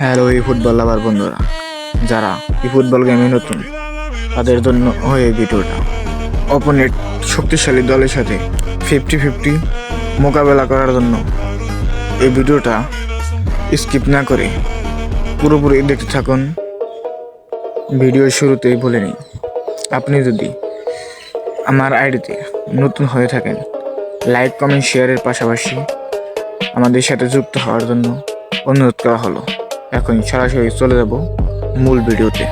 Hello এই football লাভার বন্ধুরা, যারা এই ফুটবল গেমে নতুন তাদের জন্য হয়ে ভিডিওটা। অপোনেন্ট শক্তিশালী দলের সাথে 50-50 মোকাবেলা করার জন্য এই ভিডিওটা স্কিপ না করে পুরোপুরি দেখতে থাকুন। ভিডিওর শুরুতেই বলে নিই, আপনি যদি আমার আইডিতে নতুন হয়ে থাকেন, লাইক কমেন্ট শেয়ারের পাশাপাশি আমাদের সাথে যুক্ত হওয়ার জন্য অনুরোধ করা হলো। এখন সরাসরি চলে যাব মূল ভিডিওতে।